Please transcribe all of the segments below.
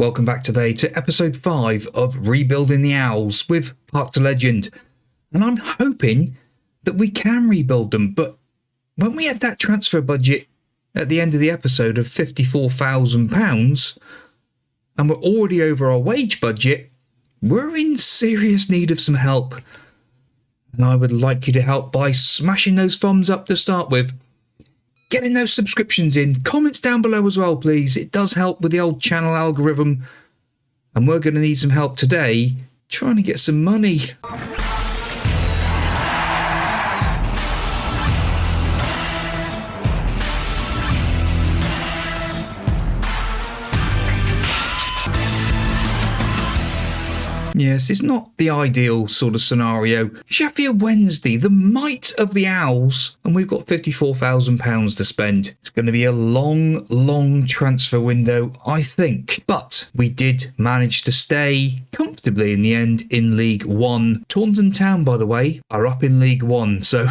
Welcome back today to episode 5 of Rebuilding the Owls with Park to Legend. And I'm hoping that we can rebuild them, but when we had that transfer budget at the end of the episode of £54,000 and we're already over our wage budget, we're in serious need of some help. And I would like you to help by smashing those thumbs up to start with. Getting those subscriptions in, comments down below as well, please. It does help with the old channel algorithm. And we're going to need some help today trying to get some money. Yes, it's not the ideal sort of scenario. Sheffield Wednesday, the might of the Owls, and we've got £54,000 to spend. It's going to be a long transfer window, I think. But we did manage to stay comfortably in the end in League One. Taunton Town, by the way, are up in League One, so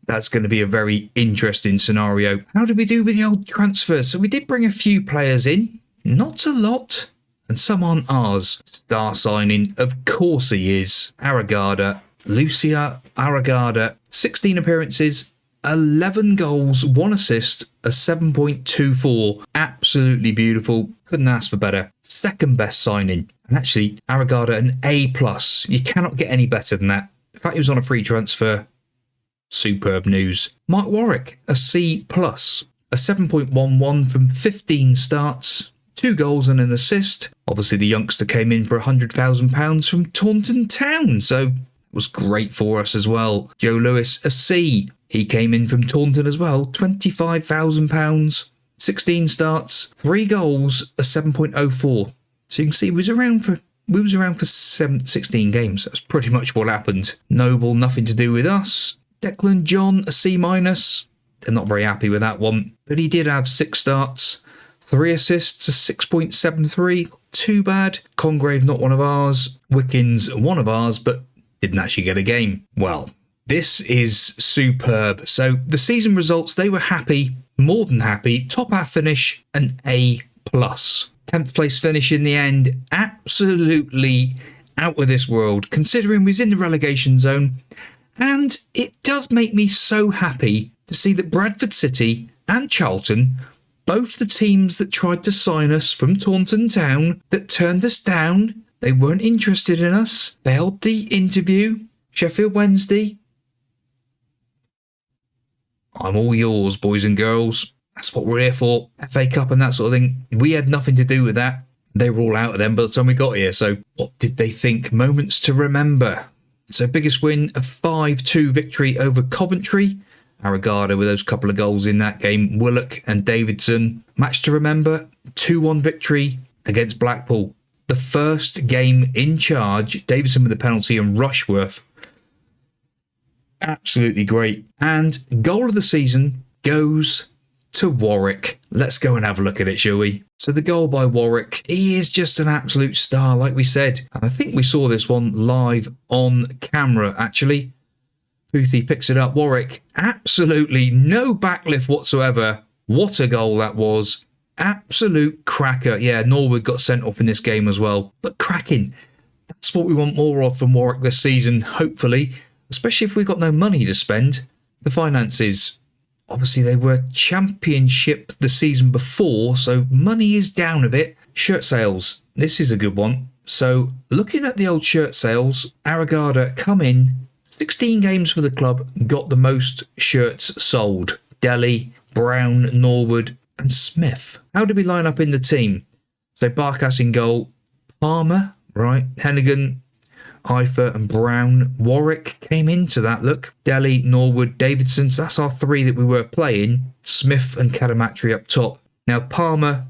that's going to be a very interesting scenario. How did we do with the old transfers? So we did bring a few players in, not a lot. And some on ours. Star signing, of course he is. Aragada, Lucia Aragada, 16 appearances, 11 goals, 1 assist, a 7.24. Absolutely beautiful. Couldn't ask for better. Second best signing. And actually, Aragada, an A+. You cannot get any better than that. In fact, he was on a free transfer. Superb news. Mike Warwick, a C+. A 7.11 from 15 starts. 2 goals and an assist. Obviously, the youngster came in for £100,000 from Taunton Town, so it was great for us as well. Joe Lewis, a C. He came in from Taunton as well, £25,000, 16 starts, 3 goals, a 7.04. So you can see we was around for 16 games. That's pretty much what happened. Noble, nothing to do with us. Declan John, a C-. They're not very happy with that one, but he did have 6 starts. 3 assists, a 6.73, too bad. Congrave, not one of ours. Wickens, one of ours, but didn't actually get a game. Well, this is superb. So the season results, they were happy, more than happy. Top half finish, an A+. 10th place finish in the end, absolutely out of this world, considering we was in the relegation zone. And it does make me so happy to see that Bradford City and Charlton, both the teams that tried to sign us from Taunton Town, that turned us down, they weren't interested in us, they held the interview. Sheffield Wednesday, I'm all yours, boys and girls. That's what we're here for. FA Cup and that sort of thing. We had nothing to do with that. They were all out of them by the time we got here. So what did they think? Moments to remember. So biggest win, a 5-2 victory over Coventry. Aragada with those couple of goals in that game. Willock and Davidson. Match to remember, 2-1 victory against Blackpool. The first game in charge. Davidson with the penalty and Rushworth. Absolutely great. And goal of the season goes to Warwick. Let's go and have a look at it, shall we? So the goal by Warwick, he is just an absolute star, like we said. And I think we saw this one live on camera, actually. Boothie picks it up. Warwick, absolutely no backlift whatsoever. What a goal that was. Absolute cracker. Yeah, Norwood got sent off in this game as well. But cracking. That's what we want more of from Warwick this season, hopefully. Especially if we've got no money to spend. The finances. Obviously, they were championship the season before, so money is down a bit. Shirt sales. This is a good one. So, looking at the old shirt sales, Aragada come in. 16 games for the club, got the most shirts sold. Delhi, Brown, Norwood and Smith. How did we line up in the team? So Barkas in goal, Palmer, right, Hennigan, Ifer and Brown. Warwick came into that, look. Delhi, Norwood, Davidson, so that's our 3 that we were playing. Smith and Kadamatri up top. Now Palmer,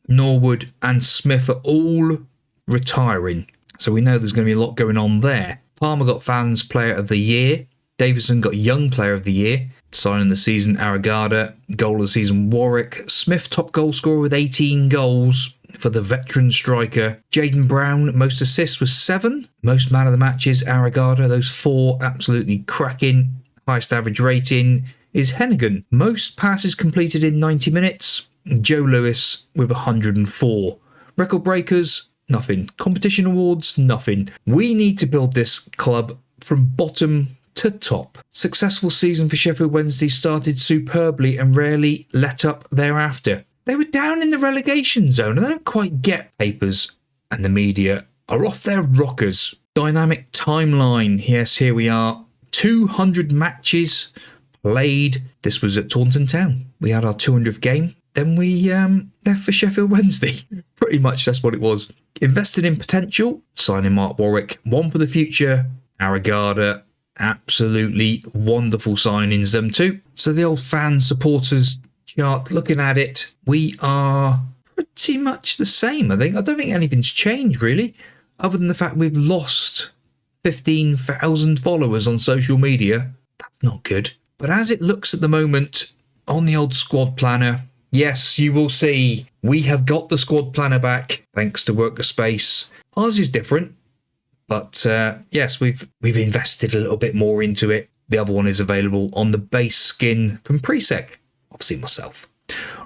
Norwood and Smith are all retiring. So we know there's going to be a lot going on there. Palmer got Fans Player of the Year. Davidson got Young Player of the Year. Signing the season, Aragada. Goal of the season, Warwick. Smith, top goal scorer with 18 goals for the veteran striker. Jaden Brown, most assists was 7. Most man of the matches, Aragada. Those 4 absolutely cracking. Highest average rating is Hennigan. Most passes completed in 90 minutes. Joe Lewis with 104. Record breakers, nothing. Competition awards, nothing. We need to build this club from bottom to top. Successful season for Sheffield Wednesday started superbly and rarely let up thereafter. They were down in the relegation zone and I don't quite get papers and the media are off their rockers. Dynamic timeline. Yes, here we are. 200 matches played. This was at Taunton Town. We had our 200th game. Then we left for Sheffield Wednesday. Pretty much that's what it was. Invested in potential. Signing Mark Warwick. One for the future. Aragada. Absolutely wonderful signings, them too. So the old fan supporters chart, looking at it, we are pretty much the same, I think. I don't think anything's changed, really, other than the fact we've lost 15,000 followers on social media. That's not good. But as it looks at the moment on the old squad planner, yes, you will see we have got the squad planner back thanks to Worker Space. Ours is different. But yes, we've invested a little bit more into it. The other one is available on the base skin from PRIISEK. Obviously myself.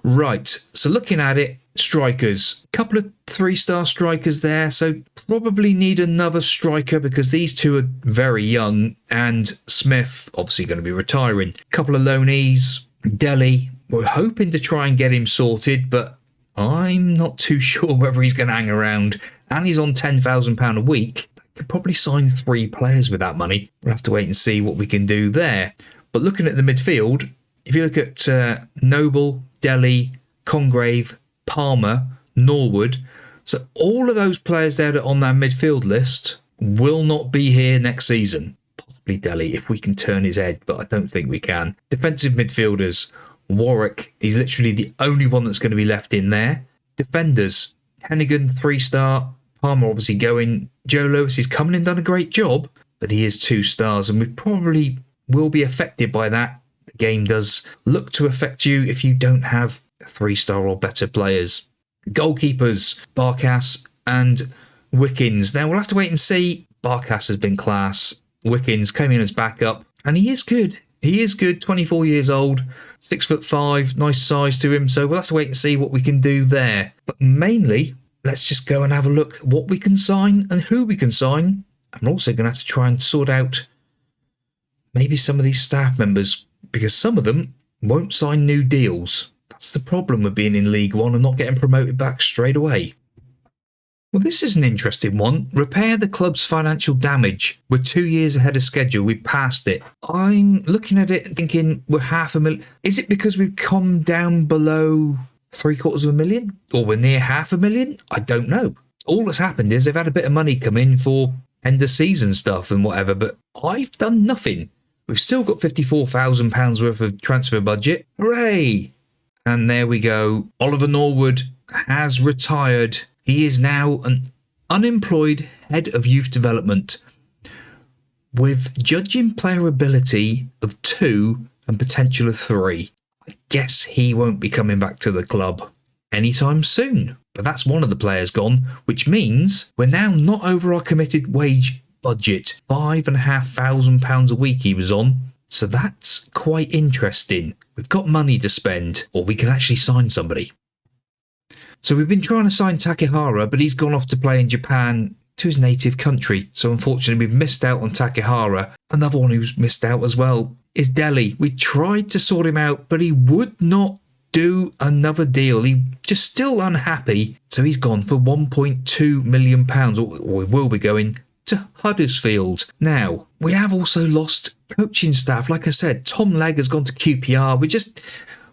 Right, so looking at it, strikers. Couple of 3-star strikers there, so probably need another striker because these two are very young. And Smith, obviously going to be retiring. Couple of loanees. Delhi, we're hoping to try and get him sorted, but I'm not too sure whether he's going to hang around. And he's on £10,000 a week. Could probably sign 3 players with that money. We'll have to wait and see what we can do there. But looking at the midfield, if you look at Noble, Delhi, Congrave, Palmer, Norwood, so all of those players there that are on that midfield list will not be here next season. Possibly Delhi, if we can turn his head, but I don't think we can. Defensive midfielders, Warwick, he's literally the only one that's going to be left in there. Defenders, Hennigan, 3-star, Palmer obviously going. Joe Lewis is coming and done a great job, but he is 2 stars and we probably will be affected by that. The game does look to affect you if you don't have 3-star or better players. Goalkeepers, Barkas and Wickens. Now we'll have to wait and see. Barkas has been class. Wickens came in as backup and he is good. He is good, 24 years old, 6'5", nice size to him. So we'll have to wait and see what we can do there. But mainly, let's just go and have a look at what we can sign and who we can sign. I'm also going to have to try and sort out maybe some of these staff members because some of them won't sign new deals. That's the problem with being in League One and not getting promoted back straight away. Well, this is an interesting one. Repair the club's financial damage. We're 2 years ahead of schedule. We've passed it. I'm looking at it and thinking we're $500,000. Is it because we've come down below $750,000 or we're near $500,000? I don't know. All that's happened is they've had a bit of money come in for end of season stuff and whatever, but I've done nothing. We've still got £54,000 worth of transfer budget. Hooray! And there we go. Oliver Norwood has retired. He is now an unemployed head of youth development with judging player ability of 2 and potential of 3. I guess he won't be coming back to the club anytime soon. But that's one of the players gone, which means we're now not over our committed wage budget. £5,500 a week he was on. So that's quite interesting. We've got money to spend, or we can actually sign somebody. So we've been trying to sign Takehara, but he's gone off to play in Japan to his native country. So unfortunately, we've missed out on Takehara. Another one who's missed out as well is Delhi. We tried to sort him out, but he would not do another deal. He just still unhappy. So he's gone for £1.2 million, or we will be going to Huddersfield. Now, we have also lost coaching staff. Like I said, Tom Legg has gone to QPR.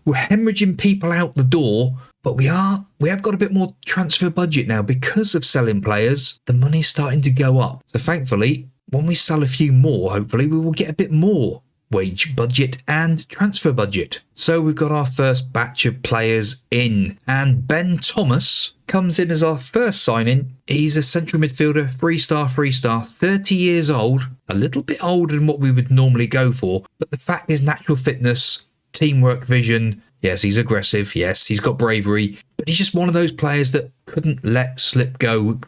We're hemorrhaging people out the door. But we have got a bit more transfer budget now because of selling players. The money's starting to go up. So thankfully, when we sell a few more, hopefully we will get a bit more wage budget and transfer budget. So we've got our first batch of players in. And Ben Thomas comes in as our first signing. He's a central midfielder, 3-star, 30 years old. A little bit older than what we would normally go for. But the fact is natural fitness, teamwork vision. Yes, he's aggressive. Yes, he's got bravery. But he's just one of those players that couldn't let slip go.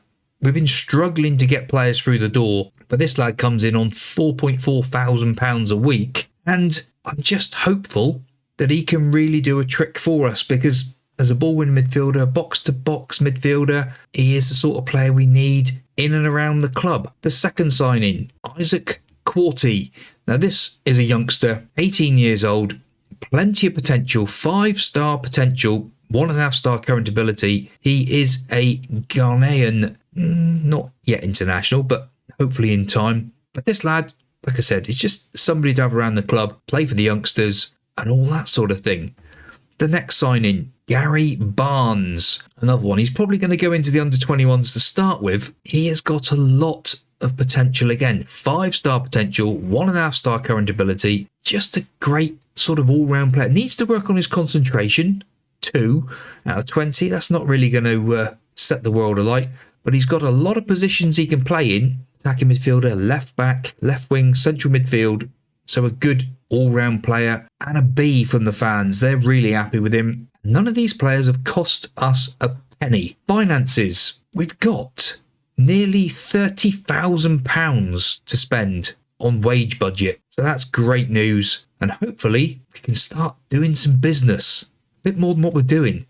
We've been struggling to get players through the door. But this lad comes in on £4,400 a week. And I'm just hopeful that he can really do a trick for us because as a ball-winning midfielder, box-to-box midfielder. He is the sort of player we need in and around the club. The second signing, Isaac Quarty. Now this is a youngster, 18 years old, plenty of potential, 5-star potential, 1.5-star current ability. He is a Ghanaian, not yet international, but hopefully in time. But this lad, like I said, is just somebody to have around the club, play for the youngsters and all that sort of thing. The next signing, Gary Barnes, another one. He's probably going to go into the under-21s to start with. He has got a lot of potential again. 5-star potential, 1.5-star current ability. Just a great sort of all-round player. Needs to work on his concentration. 2 out of 20. That's not really going to set the world alight. But he's got a lot of positions he can play in. Attacking midfielder, left back, left wing, central midfield. So a good all-round player, and a B from the fans. They're really happy with him. None of these players have cost us a penny. Finances. We've got nearly £30,000 to spend on wage budget. So that's great news. And hopefully we can start doing some business. A bit more than what we're doing.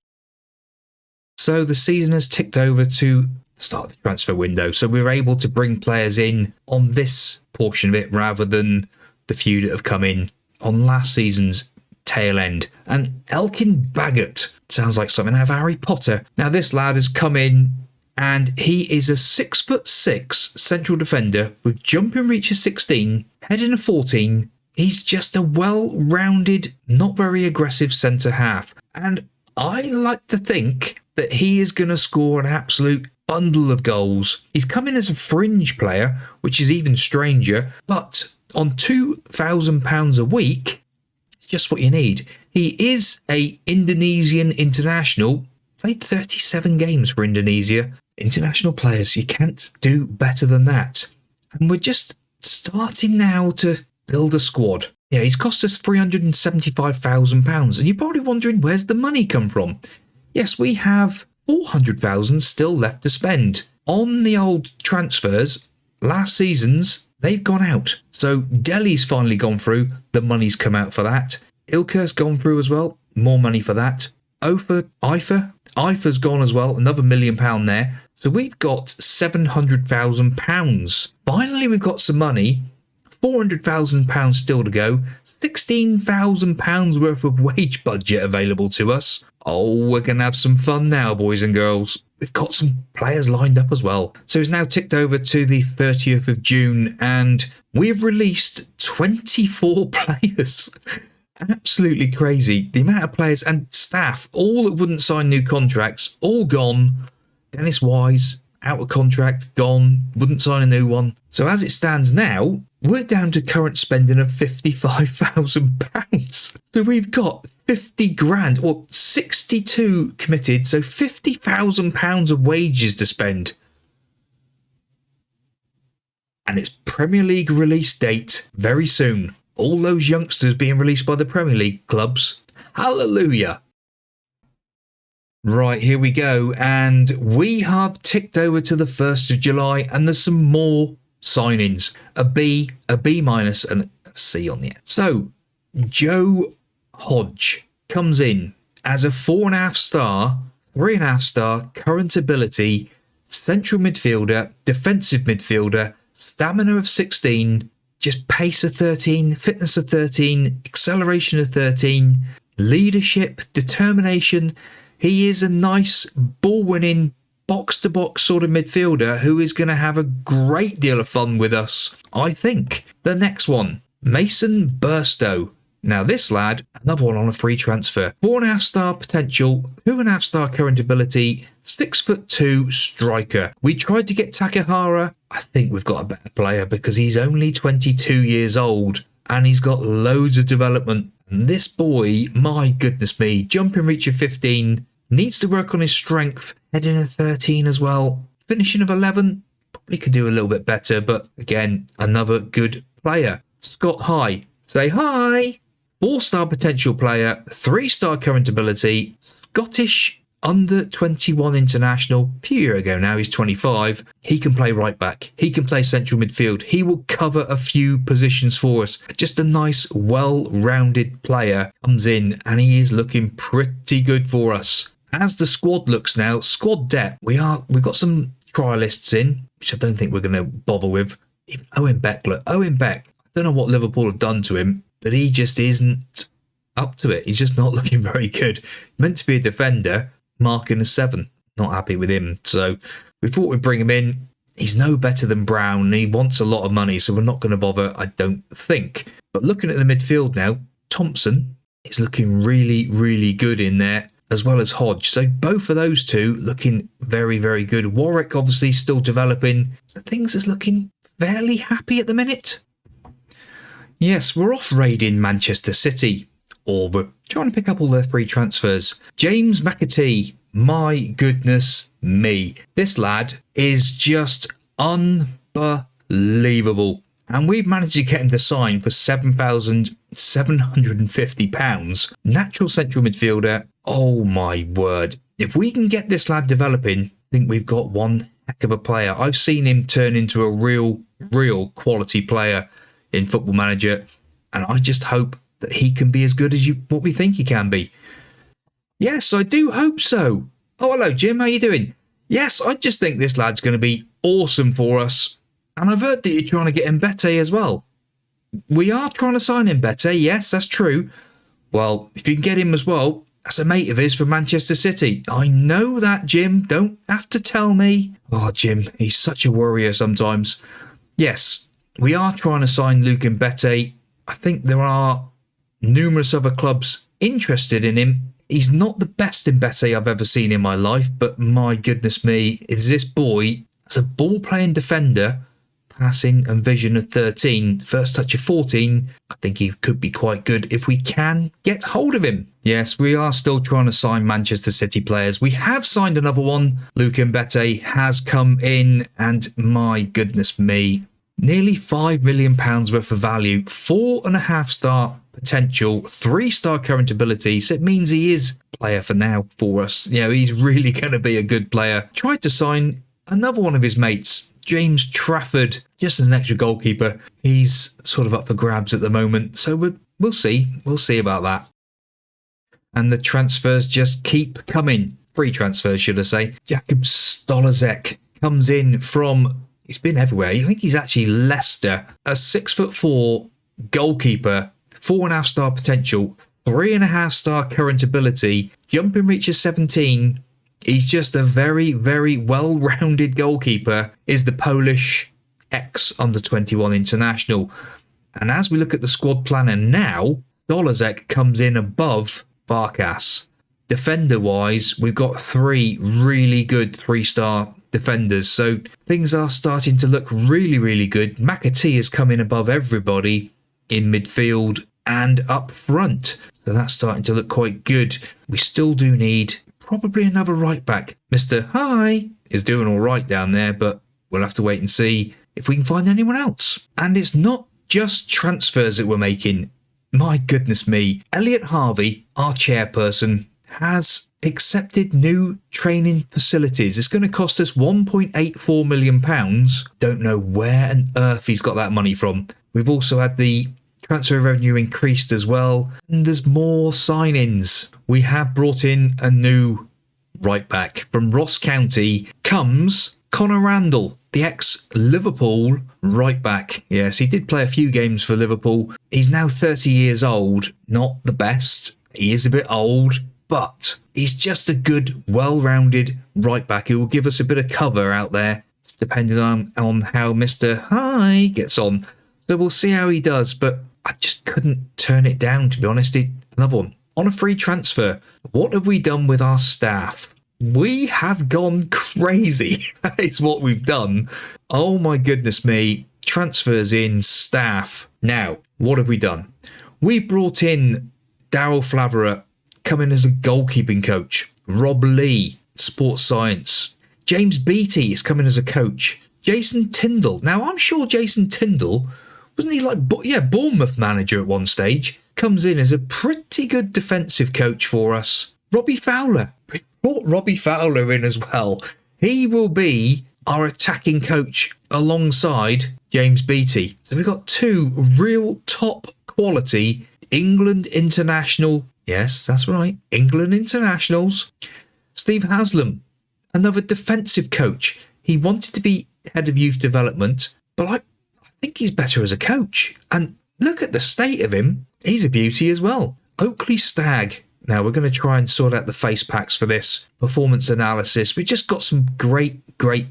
So the season has ticked over to start the transfer window. So we're able to bring players in on this portion of it rather than the few that have come in on last season's tail end. And Elkin Baggott sounds like something out of Harry Potter. Now this lad has come in and he is a 6'6" central defender with jumping reach of 16, heading of 14. He's just a well-rounded, not very aggressive centre half. And I like to think that he is going to score an absolute bundle of goals. He's come in as a fringe player, which is even stranger, but on £2,000 a week, it's just what you need. He is a Indonesian international, played 37 games for Indonesia. International players, you can't do better than that. And we're just starting now to build a squad. Yeah, he's cost us £375,000, and you're probably wondering where's the money come from. Yes, we have £400,000 still left to spend. On the old transfers, last season's, they've gone out. So Delhi's finally gone through. The money's come out for that. Ilka's gone through as well. More money for that. IFA's gone as well. Another £1 million there. So we've got £700,000. Finally, we've got some money. £400,000 still to go. £16,000 worth of wage budget available to us. Oh, we're going to have some fun now, boys and girls. We've got some players lined up as well. So it's now ticked over to the 30th of June and we've released 24 players. Absolutely crazy. The amount of players and staff, all that wouldn't sign new contracts, all gone. Dennis Wise, out of contract, gone, wouldn't sign a new one. So as it stands now, we're down to current spending of £55,000. So we've got 50 grand, or 62 committed, so £50,000 of wages to spend. And it's Premier League release date very soon. All those youngsters being released by the Premier League clubs. Hallelujah. Right, here we go. And we have ticked over to the 1st of July and there's some more signings. A B, a B minus and a C on the end. So, Joe Hodge comes in as a 4.5 star, 3.5 star current ability, central midfielder, defensive midfielder, stamina of 16, just pace of 13, fitness of 13, acceleration of 13, leadership, determination. He is a nice ball-winning, box-to-box sort of midfielder who is going to have a great deal of fun with us, I think. The next one, Mason Burstow. Now this lad, another one on a free transfer. 4.5 star potential, 2.5 star current ability, 6'2" striker. We tried to get Takahara. I think we've got a better player because he's only 22 years old and he's got loads of development. And this boy, my goodness me, jumping reach of 15, needs to work on his strength, heading of 13 as well. Finishing of 11, probably could do a little bit better, but again, another good player. Scott High, say hi. 4-star potential player, 3-star current ability, Scottish under 21 international, a few years ago now, he's 25. He can play right back. He can play central midfield. He will cover a few positions for us. Just a nice, well-rounded player comes in and he is looking pretty good for us. as the squad looks now, squad depth, we've got some trialists in, which I don't think we're going to bother with. Even Owen Beck, look, Owen Beck, I don't know what Liverpool have done to him, but he just isn't up to it. He's just not looking very good. Meant to be a defender, marking a 7. Not happy with him. So we thought we'd bring him in. He's no better than Brown, and he wants a lot of money, so we're not going to bother, I don't think. But looking at the midfield now, Thompson is looking really, really good in there, as well as Hodge. So both of those two looking very, very good. Warwick obviously still developing. So things is looking fairly happy at the minute. Yes, we're off raiding Manchester City, or we're trying to pick up all their free transfers. James McAtee, my goodness me. This lad is just unbelievable. And we've managed to get him to sign for £7,750. Natural central midfielder. Oh my word. If we can get this lad developing, I think we've got one heck of a player. I've seen him turn into a real quality player in Football Manager. And I just hope that he can be as good as what we think he can be. Yes, I do hope so. Oh, hello, Jim. How you doing? Yes, I just think this lad's going to be awesome for us. And I've heard that you're trying to get Mbete as well. We are trying to sign Mbete. Yes, that's true. Well, if you can get him as well, that's a mate of his from Manchester City. I know that, Jim. Don't have to tell me. Oh, Jim, he's such a worrier sometimes. Yes, we are trying to sign Luke Mbete. I think there are numerous other clubs interested in him. He's not the best Mbete I've ever seen in my life, but my goodness me, is this boy as a ball-playing defender, passing and vision of 13, first touch of 14. I think he could be quite good if we can get hold of him. Yes, we are still trying to sign Manchester City players. We have signed another one. Luke Mbete has come in, and my goodness me, nearly £5 million worth of value, 4.5-star potential, 3-star current ability, so it means he is a player for now for us. You know, he's really going to be a good player. Tried to sign another one of his mates, James Trafford, just as an extra goalkeeper. He's sort of up for grabs at the moment, so we'll see. We'll see about that. And the transfers just keep coming. Free transfers, should I say. Jakub Stolazek comes in from, he's been everywhere. I think he's actually Leicester. A 6'4" goalkeeper, 4.5-star potential, 3.5-star current ability, jumping reach of 17. He's just a very, very well-rounded goalkeeper. Is the Polish ex-under-21 international. And as we look at the squad planner now, Dolazek comes in above Barkas. Defender-wise, we've got 3 really good 3-star defenders. So things are starting to look really, really good. McAtee has come in above everybody in midfield and up front. So that's starting to look quite good. We still do need probably another right back. Mr. Hi is doing all right down there, but we'll have to wait and see if we can find anyone else. And it's not just transfers that we're making. My goodness me. Elliot Harvey, our chairperson, has accepted new training facilities. It's going to cost us £1.84 million. Don't know where on earth he's got that money from. We've also had the transfer revenue increased as well, and there's more sign-ins. We have brought in a new right back. From Ross County comes Connor Randall, the ex-Liverpool right back. Yes, he did play a few games for Liverpool. He's now 30 years old. Not the best. He is a bit old, but he's just a good, well-rounded right back who will give us a bit of cover out there, depending on how Mr. Hi gets on. So we'll see how he does, but I just couldn't turn it down, to be honest. Another one. On a free transfer, what have we done with our staff? We have gone crazy. That is what we've done. Oh my goodness me. Transfers in, staff. Now, what have we done? We brought in Daryl Flaverer, coming as a goalkeeping coach. Rob Lee, sports science. James Beattie is coming as a coach. Jason Tyndall. Now, I'm sure Jason Tyndall, wasn't he like, Bournemouth manager at one stage? Comes in as a pretty good defensive coach for us. Robbie Fowler. We brought Robbie Fowler in as well. He will be our attacking coach alongside James Beattie. So we've got 2 real top quality England international. Yes, that's right. England internationals. Steve Haslam, another defensive coach. He wanted to be head of youth development, but I think he's better as a coach. And look at the state of him. He's a beauty as well. Oakley Stagg. Now we're going to try and sort out the face packs for this performance analysis. We just got some great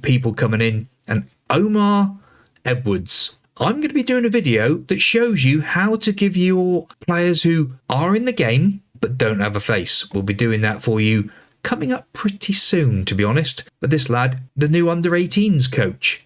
people coming in. And Omar Edwards. I'm going to be doing a video that shows you how to give your players who are in the game but don't have a face. We'll be doing that for you coming up pretty soon, to be honest. But this lad, the new under-18s coach.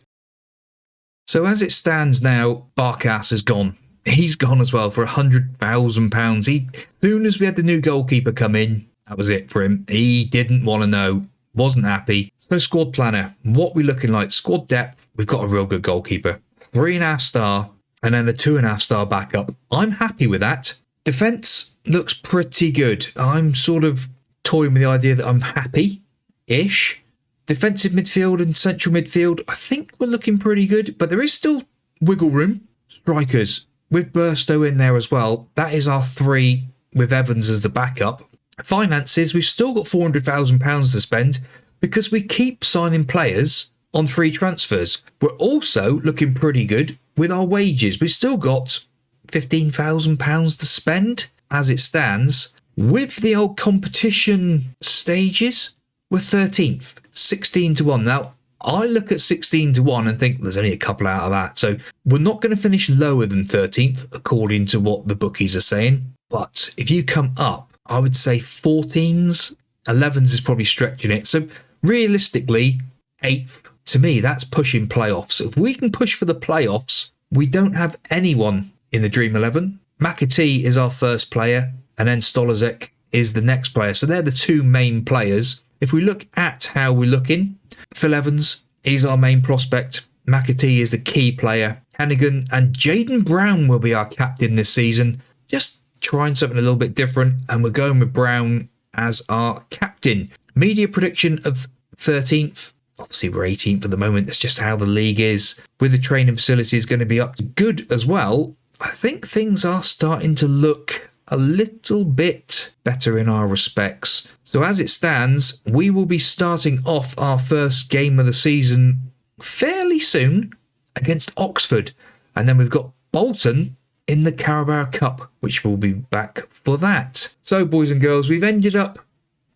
So as it stands now, Barkas is gone. He's gone as well for £100,000. As soon as we had the new goalkeeper come in, that was it for him. He didn't want to know, wasn't happy. So squad planner, what we looking like? Squad depth, we've got a real good goalkeeper. 3.5 star and then a 2.5 star backup. I'm happy with that. Defence looks pretty good. I'm sort of toying with the idea that I'm happy-ish. Defensive midfield and central midfield, I think we're looking pretty good, but there is still wiggle room. Strikers, with Burstow in there as well. That is our 3 with Evans as the backup. Finances, we've still got £400,000 to spend because we keep signing players on free transfers. We're also looking pretty good with our wages. We've still got £15,000 to spend as it stands. With the old competition stages, we're 13th, 16 to 1. Now, I look at 16 to 1 and think there's only a couple out of that. So we're not going to finish lower than 13th, according to what the bookies are saying. But if you come up, I would say 14s, 11s is probably stretching it. So realistically, 8th, to me, that's pushing playoffs. If we can push for the playoffs, we don't have anyone in the Dream 11. McAtee is our first player, and then Stolazek is the next player. So they're the 2 main players. If we look at how we're looking, Phil Evans is our main prospect. McAtee is the key player. Hannigan and Jaden Brown will be our captain this season. Just trying something a little bit different, and we're going with Brown as our captain. Media prediction of 13th. Obviously, we're 18th at the moment. That's just how the league is. With the training facilities going to be up to good as well, I think things are starting to look a little bit better in our respects. So as it stands, we will be starting off our first game of the season fairly soon against Oxford. And then we've got Bolton in the Carabao Cup, which we'll be back for that. So, boys and girls, we've ended up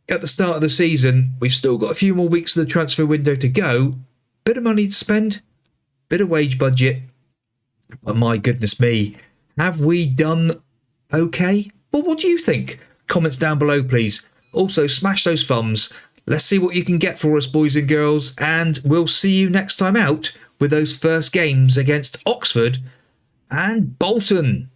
at the start of the season. We've still got a few more weeks of the transfer window to go. Bit of money to spend, bit of wage budget. But my goodness me, have we done okay? Well, what do you think? Comments down below, please. Also, smash those thumbs. Let's see what you can get for us, boys and girls. And we'll see you next time out with those first games against Oxford and Bolton.